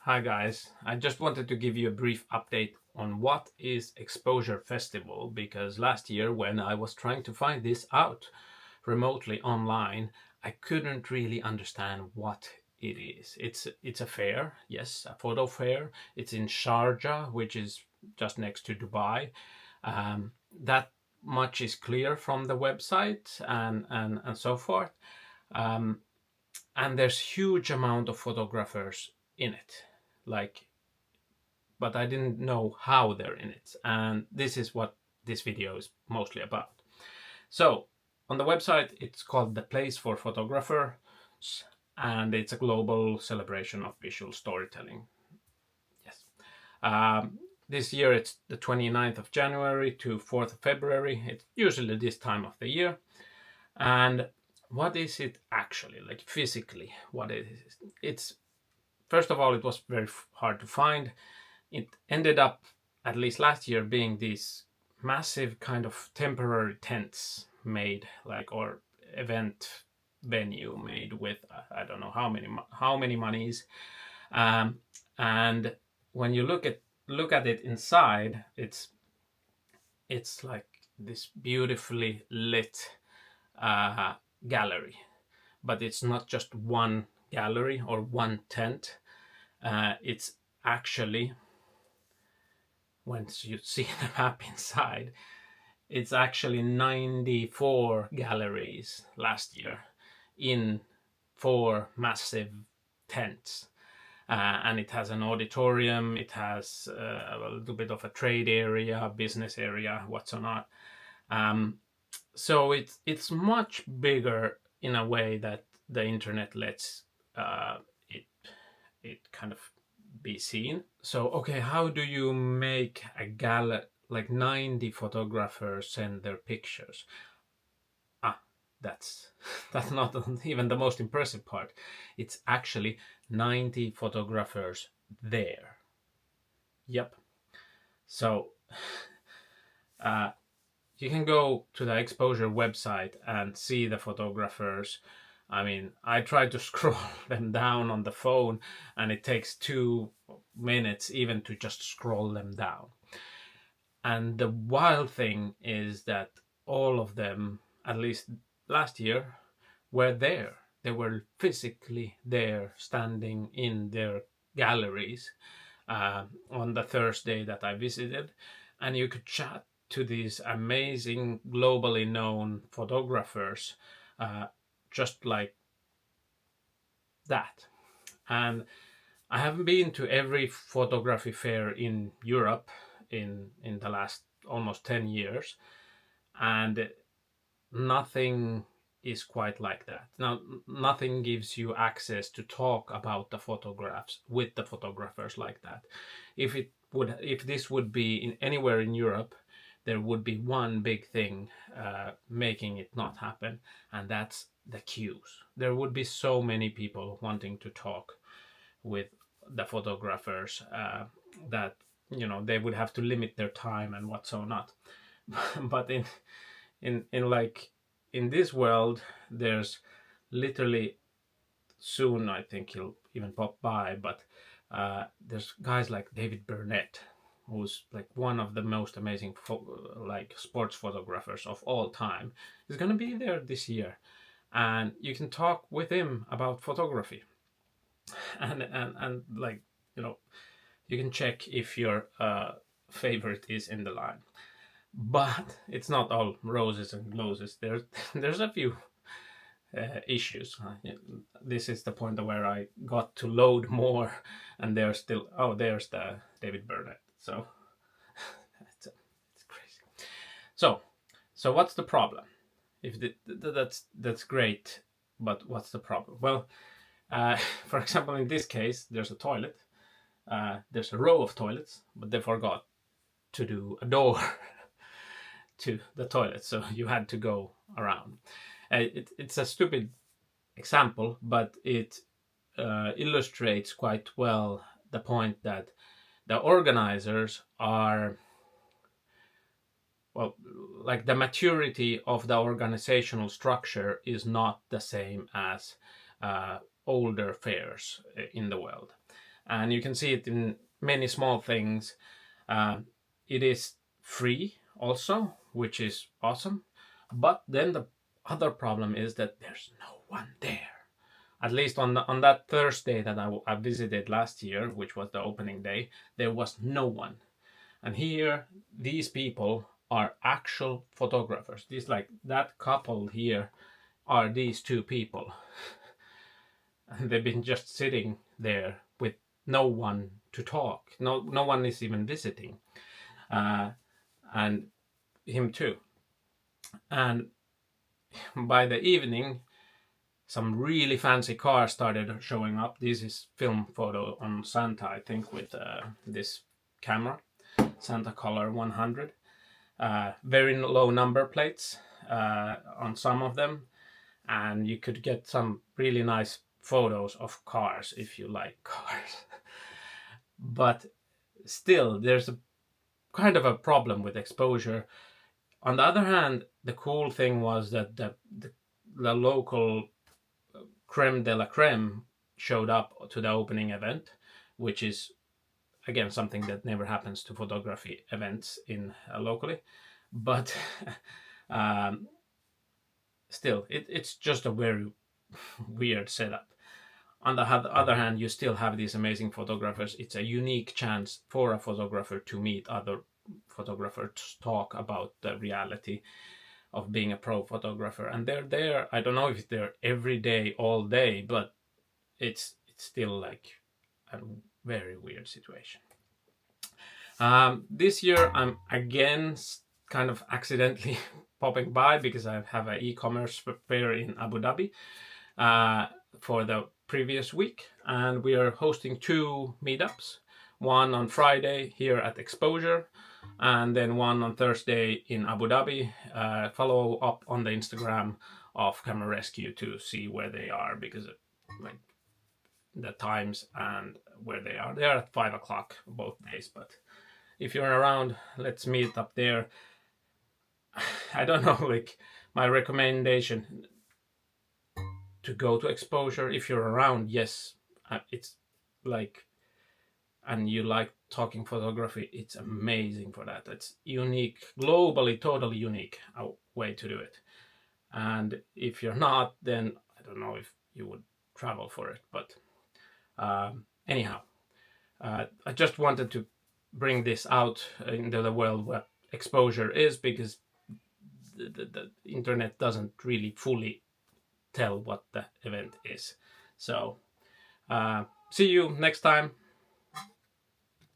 Hi guys, I just wanted to give you a brief update on what is Xposure Festival, because last year when I was trying to find this out remotely online, I couldn't really understand what it is. It's a fair, yes, a photo fair. It's in Sharjah, which is just next to Dubai. That much is clear from the website and so forth. Um, and there's huge amount of photographers in it, like, but I didn't know how they're in it, and this is what this video is mostly about. So on the website it's called the Place for Photographers, and it's a global celebration of visual storytelling. Yes. um, this year it's the 29th of January to 4th of February. It's usually this time of the year. And what is it actually, like physically, what it is? It's, first of all, it was very hard to find. It ended up, at least last year, being these massive kind of temporary tents made, like, or event venue made with I don't know how many monies. And when you look at it inside, it's like this beautifully lit uh, gallery, but it's not just one gallery or one tent. It's actually, once you see the map inside, it's actually 94 galleries last year in 4 massive tents. And it has an auditorium, it has a little bit of a trade area, business area, what's not. So it's much bigger in a way that the internet lets it kind of be seen. So okay, how do you make a gala, like 90 photographers send their pictures? That's that's not even the most impressive part. It's actually 90 photographers there. Yep. So uh, you can go to the Xposure website and see the photographers. I mean, I tried to scroll them down on the phone, and it takes 2 minutes even to just scroll them down. And the wild thing is that all of them, at least last year, were there. They were physically there, standing in their galleries on the Thursday that I visited. And you could chat to these amazing, globally known photographers uh, just like that. And I haven't been to every photography fair in Europe in the last almost 10 years, and nothing is quite like that. Now, nothing gives you access to talk about the photographs with the photographers like that. If this would be in anywhere in Europe, there would be one big thing making it not happen, and that's the queues. There would be so many people wanting to talk with the photographers that they would have to limit their time and what so not. But in like in this world, there's literally, soon I think he'll even pop by, but there's guys like David Burnett, who's like one of the most amazing like sports photographers of all time. He's gonna be there this year, and you can talk with him about photography, and like, you can check if your favorite is in the line. But it's not all roses and roses. There's a few issues. This is the point where I got to load more, and there's still, oh, there's the David Burnett. So it's crazy. So what's the problem? If that's great, but what's the problem? Well, for example, in this case, there's a toilet. There's a row of toilets, but they forgot to do a door to the toilet, so you had to go around. It's a stupid example, but it illustrates quite well the point that the organizers are, well, like, the maturity of the organizational structure is not the same as older fairs in the world. and you can see it in many small things. It is free also, which is awesome. But then the other problem is that there's no one there. At least on that Thursday that I visited last year, which was the opening day, there was no one. And here, these people are actual photographers. These, like that couple here, are these two people. And they've been just sitting there with no one to talk. No one is even visiting, and him too. And by the evening, some really fancy cars started showing up. This is film photo on Santa, I think, with this camera, Santa Color 100. Very low number plates on some of them, and you could get some really nice photos of cars if you like cars. But still, there's a kind of a problem with exposure. On the other hand, the cool thing was that the local creme de la creme showed up to the opening event, which is again something that never happens to photography events in locally. But still, it's just a very weird setup. On the other hand, you still have these amazing photographers. It's a unique chance for a photographer to meet other photographers, talk about the reality of being a pro photographer. And they're there. I don't know if they're every day, all day, but it's still like a very weird situation. This year, I'm again kind of accidentally popping by because I have an e-commerce fair in Abu Dhabi for the previous week, and we are hosting 2 meetups. One on Friday here at Xposure, and then one on Thursday in Abu Dhabi. Follow up on the Instagram of Camera Rescue to see where they are, because like the times and where they are. They are at 5 o'clock both days, but if you're around, let's meet up there. I don't know, like my recommendation to go to Xposure if you're around. Yes, it's like, and you like talking photography, it's amazing for that. It's unique, globally, totally unique way to do it. And if you're not, then I don't know if you would travel for it. But anyhow, I just wanted to bring this out into the world what exposure is, because the internet doesn't really fully tell what the event is. So see you next time.